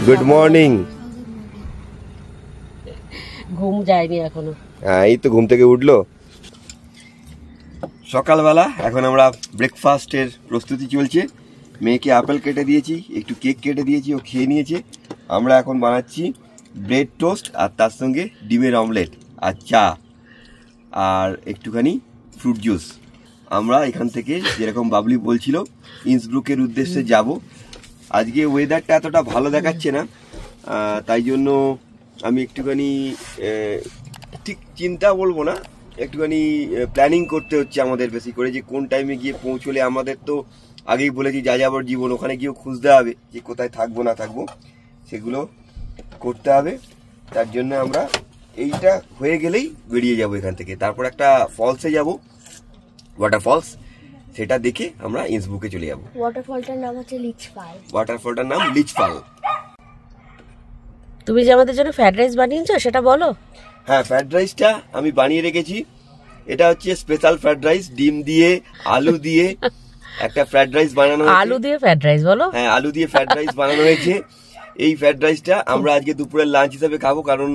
Good morning. ঘুম যায়নি এখনো। হ্যাঁ, এই তো ঘুম থেকে উঠলো সকালবেলা। এখন আমরা ব্রেকফাস্টের প্রস্তুতি চলছে। মেয়েকে আপেল কেটে দিয়েছি, একটু কেক কেটে দিয়েছি, ও খেয়ে নিয়েছে। আমরা এখন বানাচ্ছি ব্রেড টোস্ট আর তার সঙ্গে ডিমের অমলেট আর চা আর একটুখানি ফ্রুট জুস। আমরা এখান থেকে যেরকম বাবলি বলছিল ইন্সব্রুকের উদ্দেশ্যে যাব। আজকে ওয়েদারটা এতটা ভালো দেখাচ্ছে না, তাই জন্য আমি একটুখানি ঠিক চিন্তা বলবো না, একটুখানি প্ল্যানিং করতে হচ্ছে আমাদের বেশি করে, যে কোন টাইমে গিয়ে পৌঁছলে আমাদের তো আগেই বলেছি যা যাবর জীবন, ওখানে গিয়েও খুঁজতে হবে যে কোথায় থাকবো না থাকবো, সেগুলো করতে হবে। তার জন্য আমরা এইটা হয়ে গেলেই বেরিয়ে যাব এখান থেকে। তারপর একটা ফলসে যাব, ওয়াটার ফলস, সেটা দেখে আমরা ইন্সব্রুকে চলে যাব। ওয়াটারফলটার নাম হচ্ছে লিচফল। ওয়াটারফলটার নাম লিচফল। তুমি যে আমাদের জন্য ফ্রাইড রাইস বানিয়েছো সেটা বলো। হ্যাঁ, ফ্রাইড রাইসটা আমি বানিয়ে রেখেছি। এটা হচ্ছে স্পেশাল ফ্রাইড রাইস, ডিম দিয়ে আলু দিয়ে একটা ফ্রাইড রাইস বানানো হয়েছে। আলু দিয়ে ফ্রাইড রাইস বলো? হ্যাঁ, আলু দিয়ে ফ্রাইড রাইস বানানো হয়েছে। এই ফ্রাইড রাইসটা আমরা আজকে দুপুরের লাঞ্চ হিসাবে খাবো, কারণ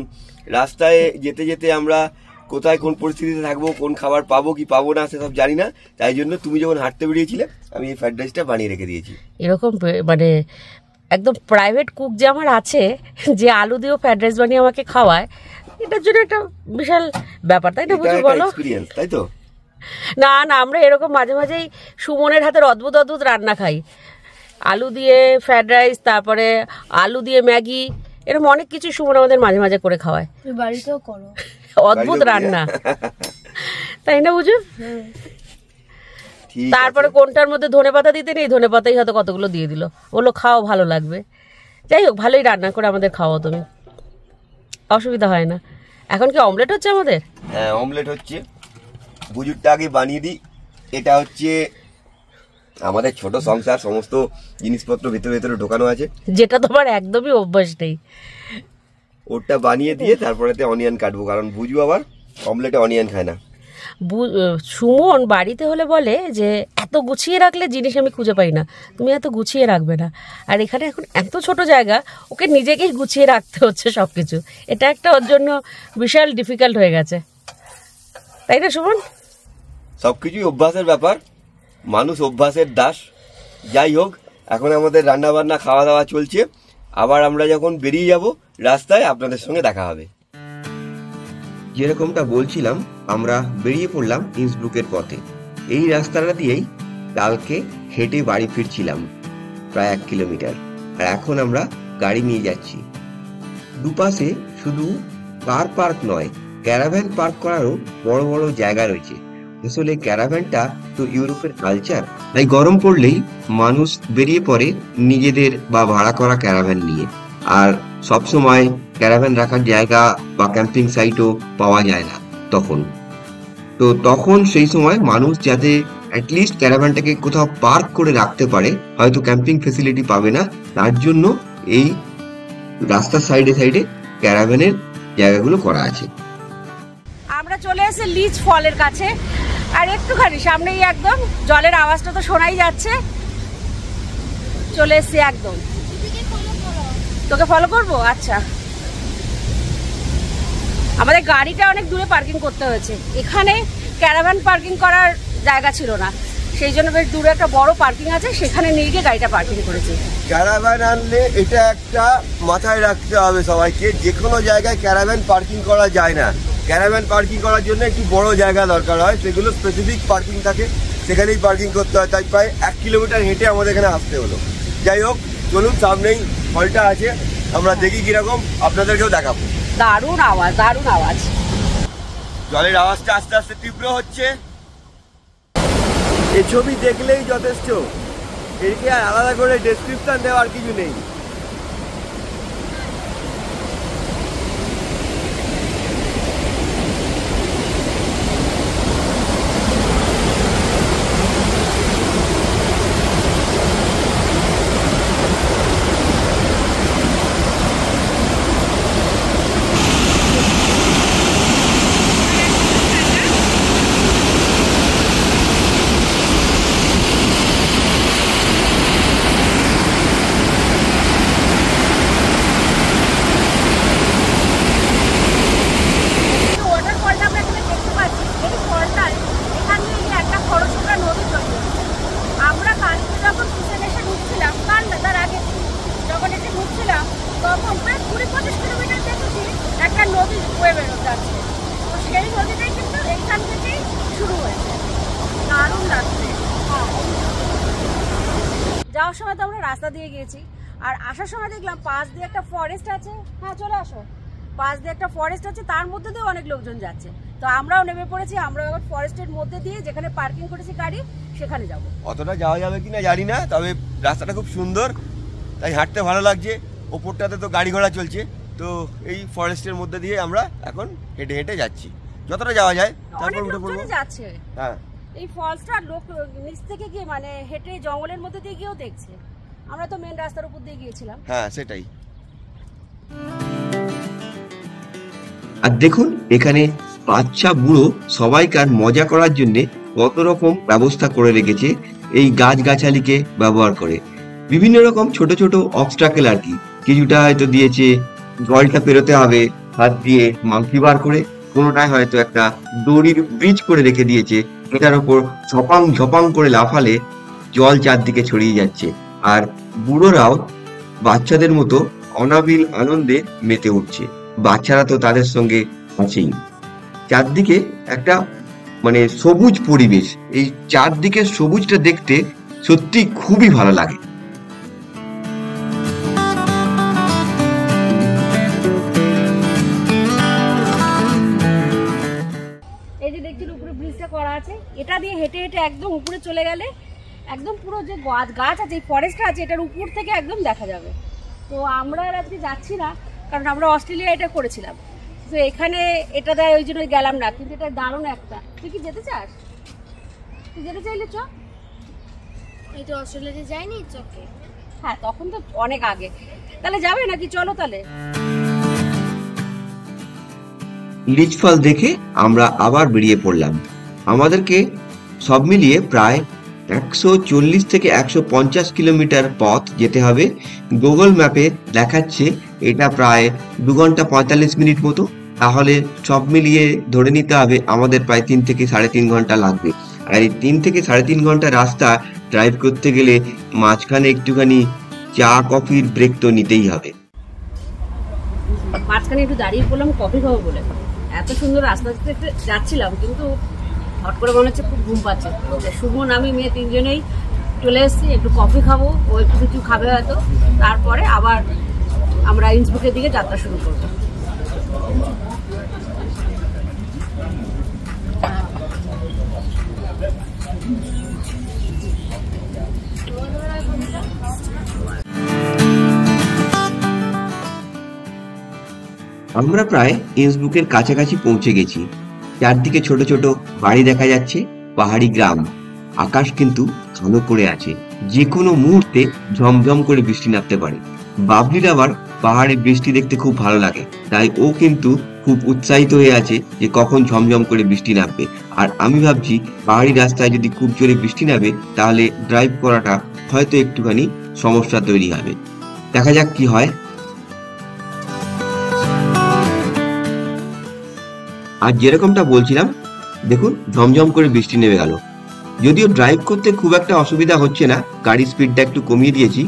রাস্তায় যেতে যেতে আমরা কোথায় কোন পরিস্থিতিতে থাকবো, কোন খাবার পাবো কি পাবো না সেসব জানি না। তাই জন্য তুমি যখন হাঁটতে বেরিয়েছিলে আমি এই ফ্রাইড রাইসটা বানিয়ে রেখে দিয়েছি। এরকম মানে একদম প্রাইভেট কুক যে আমার আছে, যে আলু দিয়েও ফ্রাইড রাইস বানিয়ে আমাকে খাওয়ায়, এটার জন্য একটা বিশাল ব্যাপার, তাই না? বুঝো বলো, এক্সপেরিয়েন্স, তাই তো? না না, আমরা এরকম মাঝে মাঝেই সুমনের হাতের অদ্ভুত অদ্ভুত রান্না খাই। আলু দিয়ে ফ্রাইড রাইস, তারপরে আলু দিয়ে ম্যাগি, এরকম অনেক কিছু সুমন আমাদের মাঝে মাঝে করে খাওয়ায়। বাড়িতেও করো অদ্ভুত রান্না, তাই না বুঝো? তারপরে কোনটার মধ্যে ধনেপাতা দিতে নেই, ধনেপাতাই হয়তো কতগুলো দিয়ে দিল, বললো খাও ভালো লাগবে। যাই হোক, ভালোই রান্না করে আমাদের খাওয়াও তুমি, অসুবিধা হয় না। এখন কি অমলেট হচ্ছে আমাদের? হ্যাঁ, অমলেট হচ্ছে। বুজুরটা আগে বানিয়ে দিই। এটা হচ্ছে আমাদের ছোট সংসার, সমস্ত জিনিসপত্র ভেতরে ভেতরে ঢোকানো আছে, যেটা তোমার একদমই অভ্যাস নেই। ওটা বানিয়ে দিয়ে তারপরেতে অনিয়ন কাটবো, কারণ বুঝু আবার অমলেটে অনিয়ন খায় না। সুমন বাড়িতে হলে বলে যে এত গুছিয়ে রাখলে জিনিস আমি খুঁজে পাই না, তুমি এত গুছিয়ে রাখবে না। আর এখানে এখন এত ছোট জায়গা, ওকে নিজেকেই গুছিয়ে রাখতে হচ্ছে সব কিছু। এটা একটা ওর জন্য বিশাল ডিফিকাল্ট হয়ে গেছে, তাই না সুমন? সবকিছুই অভ্যাসের ব্যাপার, মানুষ অভ্যাসের দাস। যাই হোক, এখন আমাদের রান্না বান্না খাওয়া দাওয়া চলছে। আবার আমরা যখন বেরিয়ে যাব রাস্তায় আপনাদের সঙ্গে দেখা হবে। যেরকমটা বলছিলাম, আমরা বেরিয়ে পড়লাম ইন্সব্রুকের পথে। এই রাস্তাটা দিয়েই কালকে হেঁটে বাড়ি ফিরছিলাম, প্রায় 1 কিলোমিটার। আর এখন আমরা গাড়ি নিয়ে যাচ্ছি। দুপাশে শুধু কার পার্ক নয়, ক্যারাভ্যান পার্ক করারও বড় বড় জায়গা রয়েছে। আসলে ক্যারাভ্যানটা তো ইউরোপের কালচার, তাই গরম পড়লেই মানুষ বেরিয়ে পড়ে নিজেদের বা ভাড়া করা ক্যারাভ্যান নিয়ে। আর সবসময় ক্যারাভ্যান রাখার জায়গা বা ক্যাম্পিং সাইটও পাওয়া যায় না তখন সেই সময় মানুষ যাতে অ্যাটলিস্ট ক্যারাভ্যানটাকে কোথাও পার্ক করে রাখতে পারে, হয়তো ক্যাম্পিং ফেসিলিটি পাবে না, তার জন্য এই রাস্তার সাইডে সাইডে ক্যারাভ্যানের জায়গাগুলো করা আছে। আমরা চলে এসে লিচ ফলের কাছে, আর একটুখানি সামনেই একদম জলের আওয়াজটা তো শোনাই যাচ্ছে। চলে এসছি একদম। তোকে ফলো করবো? আচ্ছা। আমাদের গাড়িটা অনেক দূরে পার্কিং করতে হয়েছে, এখানে ক্যারাভ্যান পার্কিং করার জায়গা ছিল না, সেই জন্য বেশ দূরে একটা বড় পার্কিং আছে, সেখানে নিয়ে গিয়ে গাড়িটা পার্কিং করেছি। ক্যারাভ্যান আনলে এটা একটা মাথায় রাখতে হবে সবাইকে, যে কোনো জায়গায় ক্যারাভ্যান পার্কিং করা যায় না। ক্যারাভ্যান পার্কিং করার জন্য একটু বড় জায়গা দরকার হয়, সেগুলো স্পেসিফিক পার্কিং থাকে, সেখানেই পার্কিং করতে হয়। তাই প্রায় 1 কিলোমিটার হেঁটে আমাদের এখানে আসতে হলো। যাই হোক, চলুন, সামনেই হলটা আছে, আমরা দেখি কিরকম, আপনাদেরকেও দেখাবো। দারুণ আওয়াজ, দারুণ আওয়াজ। জলের আওয়াজটা আস্তে আস্তে তীব্র হচ্ছে। এই ছবি দেখলেই যথেষ্ট, এদিকে আর আলাদা করে ডেসক্রিপশন দেওয়ার কিছু নেই। যাওয়ার সময় তো আমরা রাস্তা দিয়ে গিয়েছি, আর আসার সময় দেখলাম পাশ দিয়ে একটা ফরেস্ট আছে। হ্যাঁ চলে আসো, পাশ দিয়ে একটা ফরেস্ট আছে, তার মধ্যে দিয়ে অনেক লোকজন যাচ্ছে। তো আমরাও নেমে পড়েছি, আমরা এবার ফরেস্টের মধ্যে দিয়ে যেখানে পার্কিং করেছি গাড়ি সেখানে যাব। অতটা যাওয়া যাবে কিনা জানি না, তবে রাস্তাটা খুব সুন্দর, তাই হাঁটতে ভালো লাগছে। ওপরটাতে তো গাড়ি ঘোড়া চলছে, তো এই ফরেস্টের মধ্যে দিয়ে আমরা এখন হেঁটে হেঁটে যাচ্ছি, যতটা যাওয়া যায়। তারপর উঠে পড়বো। যাচ্ছে হ্যাঁ, এই ফলসটা লোক নিচ থেকে গিয়ে মানে হেঁটে জঙ্গলের মধ্যে দিয়ে গিয়েও দেখছে। আমরা তো মেন রাস্তার উপর দিয়ে গিয়েছিলাম। হ্যাঁ সেটাই। আর দেখুন এখানে বাচ্চা বুড়ো সবাইকার মজা করার জন্য কত রকম ব্যবস্থা করে রেখেছে এই গাছগাছালিকে ব্যবহার করে। বিভিন্ন রকম ছোট ছোট অবস্ট্রাকেল আর কি, কিছুটা হয়তো দিয়েছে জলটা পেরোতে হবে হাত দিয়ে মাংকি বার করে, কোনোটায় হয়তো একটা দড়ির ব্রিজ করে রেখে দিয়েছে, এটার ওপর ঝপাং ঝপাং করে লাফালে জল চারদিকে ছড়িয়ে যাচ্ছে। আর বুড়োরাও বাচ্চাদের মতো অনাবিল আনন্দে মেতে উঠছে, বাচ্চারা তো তাদের সঙ্গে আছেই। চারদিকে একটা মানে সবুজ পরিবেশ, এই চারদিকে সবুজটা দেখতে সত্যি খুবই ভালো লাগে। এই যে দেখছেন উপরে ব্রিজটা করা আছে, এটা দিয়ে হেঁটে হেঁটে একদম উপরে চলে গেলে একদম পুরো যে গাছ আছে, এই ফরেস্টটা আছে, এটার উপর থেকে একদম দেখা যাবে। তো আমরা আর আজকে যাচ্ছি না, কারণ আমরা অস্ট্রেলিয়া এটা করেছিলাম, তো এখানে এটা দেয় ওই জন্য গেলাম না। কিন্তু এটা দারুণ একটা। তুই কি যেতে চাস? তুই যেতে চাইলে চ। এই তো অস্ট্রেলিয়াতে যাইনি চকে। হ্যাঁ তখন তো অনেক আগে। তাহলে যাবে নাকি? চলো তাহলে। লিচফল দেখে আমরা আবার বেরিয়ে পড়লাম। আমাদেরকে সব মিলিয়ে প্রায় 140 থেকে 150 কিলোমিটার পথ যেতে হবে। গুগল ম্যাপে দেখাচ্ছে এটা প্রায় 2 ঘন্টা 45 মিনিট মতো, তাহলে সব মিলিয়ে ধরে নিতে হবে আমাদের প্রায় 3 থেকে 3.5 ঘন্টা লাগবে। আর এই 3 থেকে 3.5 ঘন্টা রাস্তা ড্রাইভ করতে গেলে মাঝখানে একটুখানি চা কফির ব্রেক তো নিতেই হবে। মাঝখানে একটু দাঁড়িয়ে পড়লাম কফি খাবো বলে। এত সুন্দর রাস্তা যাচ্ছিলাম, কিন্তু হট করে মনে হচ্ছে খুব ঘুম পাচ্ছে। সুমন আমি মেয়ে তিনজনেই চলে এসেছি, একটু কফি খাবো, ও একটু কিছু খাবে হয়তো, তারপরে আবার আমরা ইন্সবুকের দিকে যাত্রা শুরু করবো। আমরা প্রায় ইন্সবুকের কাছাকাছি পৌঁছে গেছি। চারদিকে ছোট ছোট বাড়ি দেখা যাচ্ছে, পাহাড়ি গ্রাম। আকাশ কিন্তু কালো করে আছে, যে কোনো মুহূর্তে ঝমঝম করে বৃষ্টি নামতে পারে। বাবলির আবার পাহাড়ে বৃষ্টি দেখতে খুব ভালো লাগে, তাই ও কিন্তু খুব উৎসাহিত হয়ে আছে যে কখন ঝমঝম করে বৃষ্টি নামবে। আর আমি ভাবছি পাহাড়ি রাস্তায় যদি খুব জোরে বৃষ্টি নামে তাহলে ড্রাইভ করাটা হয়তো একটুখানি সমস্যা তৈরি হবে। দেখা যাক কি হয়। আর যেরকমটা বলছিলাম, দেখুন ঝমঝম করে বৃষ্টি নেমে গেল। যদিও ড্রাইভ করতে খুব একটা অসুবিধা হচ্ছে না, গাড়ির স্পিডটা একটু কমিয়ে দিয়েছি।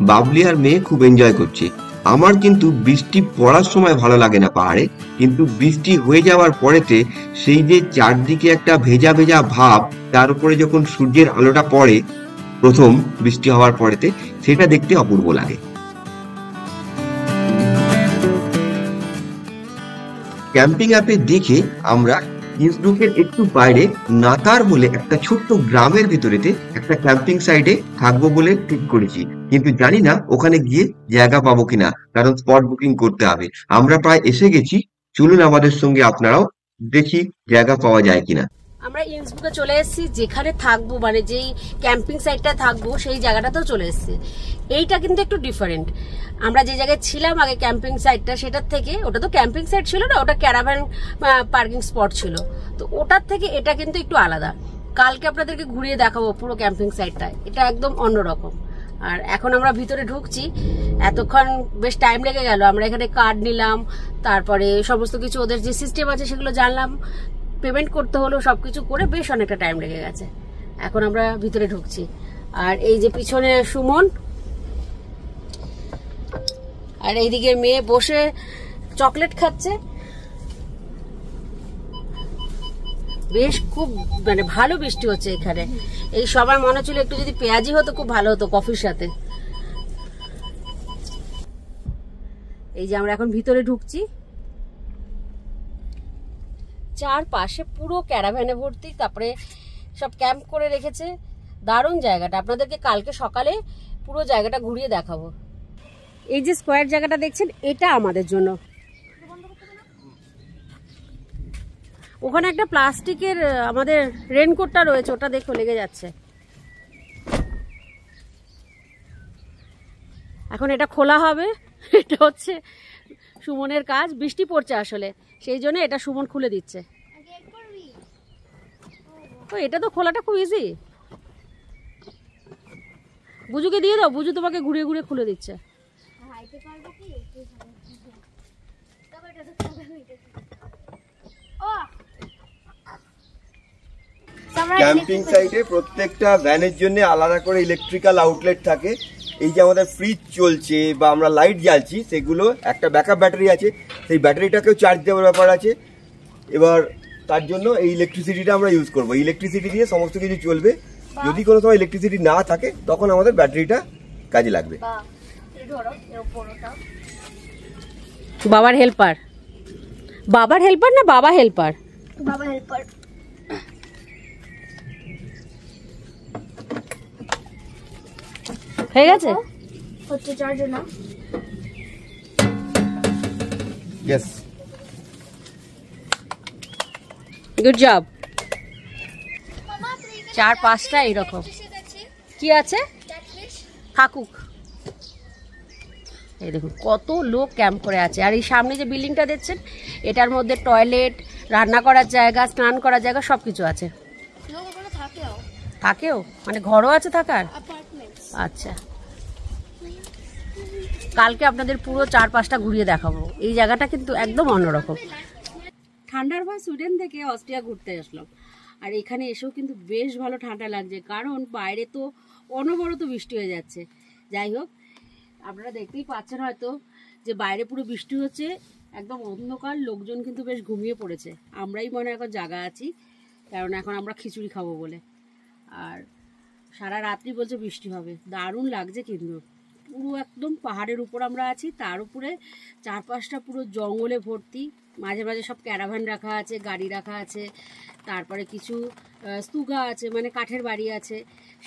বাবলি আর মেয়ে খুব এনজয় করছে। আমার কিন্তু বৃষ্টি পড়ার সময় ভালো লাগে না পাহাড়ে, কিন্তু বৃষ্টি হয়ে যাওয়ার পরেতে সেই যে চারদিকে একটা ভেজা ভেজা ভাব, তার উপরে যখন সূর্যের আলোটা পড়ে প্রথম বৃষ্টি হওয়ার পরেতে, সেটা দেখতে অপূর্ব লাগে। ক্যাম্পিং অ্যাপে দেখে আমরা ইন্সব্রুকের একটু বাইরে নাতার বলে একটা ছোট্ট গ্রামের ভিতরেতে একটা ক্যাম্পিং সাইটে থাকবো বলে ঠিক করেছি, কিন্তু জানি না ওখানে গিয়ে জায়গা পাবো কিনা, কারণ স্পট বুকিং করতে হবে। আমরা প্রায় এসে গেছি, চলুন আমাদের সঙ্গে আপনারাও দেখি জায়গা পাওয়া যায় কিনা। আমরা ইন্সবুকে চলে এসেছি, যেখানে থাকবো মানে যেই ক্যাম্পিং সাইটটা থাকবো সেই জায়গাটাতেও চলে এসেছি। এইটা কিন্তু একটু ডিফারেন্ট। আমরা যে জায়গায় ছিলাম আগে ক্যাম্পিং সাইটটা, সেটার থেকে, ওটা তো ক্যাম্পিং সাইট ছিল না, ওটা ক্যারাভ্যান পার্কিং স্পট ছিল, তো ওটার থেকে এটা কিন্তু একটু আলাদা। কালকে আপনাদেরকে ঘুরিয়ে দেখাবো পুরো ক্যাম্পিং সাইটটা, এটা একদম অন্যরকম। আর এখন আমরা ভিতরে ঢুকছি, এতক্ষণ বেশ টাইম লেগে গেল। আমরা এখানে কার্ড নিলাম, তারপরে সমস্ত কিছু ওদের যে সিস্টেম আছে সেগুলো জানলাম, পেমেন্ট করতে হলো, সবকিছু করে বেশ অনেকটা টাইম লেগে গেছে। এখন আমরা ভিতরে ঢুকছি। আর এই যে পিছনে সুমন, আর এইদিকে মেয়ে বসে চকলেট খাচ্ছে। বেশ খুব মানে ভালো বৃষ্টি হচ্ছে এখানে। এই সবার মনে ছিল একটু যদি পেঁয়াজি হতো খুব ভালো হতো কফির সাথে। এই যে আমরা এখন ভিতরে ঢুকছি, চারপাশে পুরো ক্যারাভ্যানে ভর্তি, তারপরে সব ক্যাম্প করে রেখেছে। দারুণ জায়গাটা, আপনাদেরকে কালকে সকালে পুরো জায়গাটা ঘুরিয়ে দেখাবো। এই যে স্কোয়ার জায়গাটা দেখছেন, এটা আমাদের জন্য। ওখানে একটা প্লাস্টিকের আমাদের রেনকোটটা রয়েছে, ওটা দেখো লেগে যাচ্ছে। এখন এটা খোলা হবে, এটা হচ্ছে সুমনের কাজ। বৃষ্টি পড়ছে আসলে, সেই জন্য এটা সুমন খুলে দিচ্ছে। তো এটা তো খোলাটা খুব ইজি, বুজুকে দিয়ে দাও, বুজু তোমাকে ঘুরিয়ে ঘুরিয়ে খুলে দিচ্ছে। ক্যাম্পিং সাইটে প্রত্যেকটা ভ্যানের জন্য আলাদা করে ইলেকট্রিক্যাল আউটলেট থাকে। এই যে আমাদের ফ্রিজ চলছে বা আমরা লাইট জ্বালছি, সেগুলো একটা ব্যাকআপ ব্যাটারি আছে, সেই ব্যাটারিটাকেও চার্জ দেওয়ার ব্যাপার আছে। এবার তার জন্য এই ইলেকট্রিসিটিটা আমরা ইউজ করবো। ইলেকট্রিসিটি দিয়ে সমস্ত কিছু চলবে। যদি কোনো সময় ইলেকট্রিসিটি না থাকে তখন আমাদের ব্যাটারিটা কাজে লাগবে। বাবার হেল্পার, বাবার হেল্পার না বাবা হেল্পার? বাবা হেল্পার। হয়ে গেছে, হচ্ছে চার্জ না। Yes, good job. 4-5টা এরকম কি আছে, থাকুক। এই দেখুন কত লোক ক্যাম্প করে আছে। আর এই সামনে যে বিল্ডিংটা দেখছেন, এটার মধ্যে টয়লেট, রান্না করার জায়গা, স্নান করার জায়গা সবকিছু আছে। থাকেও মানে ঘরও আছে থাকার? আচ্ছা, কালকে আপনাদের পুরো 4-5টা ঘুরিয়ে দেখাবো। এই জায়গাটা কিন্তু একদম অন্যরকম। ঠান্ডার ভয় সুইডেন থেকে অস্ট্রিয়া ঘুরতে আসলাম, আর এখানে এসেও কিন্তু বেশ ভালো ঠান্ডা লাগছে, কারণ বাইরে তো অনবরত বৃষ্টি হয়ে যাচ্ছে। যাই হোক, আপনারা দেখতেই পাচ্ছেন হয়তো যে বাইরে পুরো বৃষ্টি হচ্ছে, একদম অন্ধকার, লোকজন কিন্তু বেশ ঘুমিয়ে পড়েছে। আমরাই মনে এখন জাগা আছি, কারণ এখন আমরা খিচুড়ি খাবো বলে। আর সারা রাত্রি বলছে বৃষ্টি হবে। দারুণ লাগছে কিন্তু, পুরো একদম পাহাড়ের উপর আমরা আছি, তার উপরে 4-5টা পুরো জঙ্গলে ভর্তি। মাঝে মাঝে সব ক্যারাভান রাখা আছে, গাড়ি রাখা আছে, তারপরে কিছু স্তূগা আছে, মানে কাঠের বাড়ি আছে,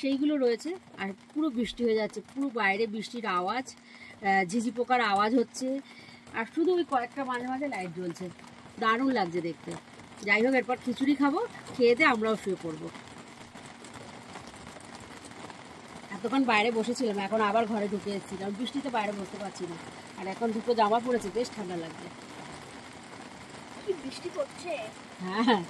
সেইগুলো রয়েছে। আর পুরো বৃষ্টি হয়ে যাচ্ছে, পুরো বাইরে বৃষ্টির আওয়াজ, ঝিঝি পোকার আওয়াজ হচ্ছে, আর শুধু ওই কয়েকটা মাঝে মাঝে লাইট জ্বলছে। দারুণ লাগছে দেখতে। যাই হোক, এরপর খিচুড়ি খাবো, খেয়ে দিয়ে আমরাও শুয়ে পড়বো। এতক্ষণ বাইরে বসেছিলাম, এখন আবার ঘরে ঢুকে এসেছি, কারণ বৃষ্টিতে বাইরে বসতে পারছি না। আর এখন দুটো জামা পড়েছে, বেশ ঠান্ডা লাগছে। বৃষ্টি পড়ছে? হ্যাঁ,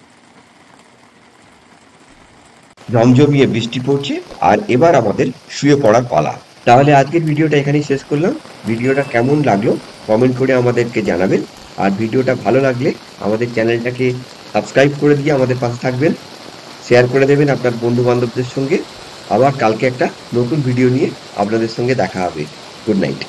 জমজমিয়ে বৃষ্টি পড়ছে, আর এবার আমাদের শুয়ে পড়ার পালা। তাহলে আজকের ভিডিওটা এখানেই শেষ করলাম। ভিডিওটা কেমন লাগলো কমেন্ট করে আমাদেরকে জানাবেন। আর ভিডিওটা ভালো লাগলে আমাদের চ্যানেলটাকে সাবস্ক্রাইব করে দিয়ে আমাদের পাশে থাকবেন, শেয়ার করে দেবেন আপনার বন্ধু বান্ধবদের সঙ্গে। আবার কালকে একটা নতুন ভিডিও নিয়ে আপনাদের সঙ্গে দেখা হবে। Good night.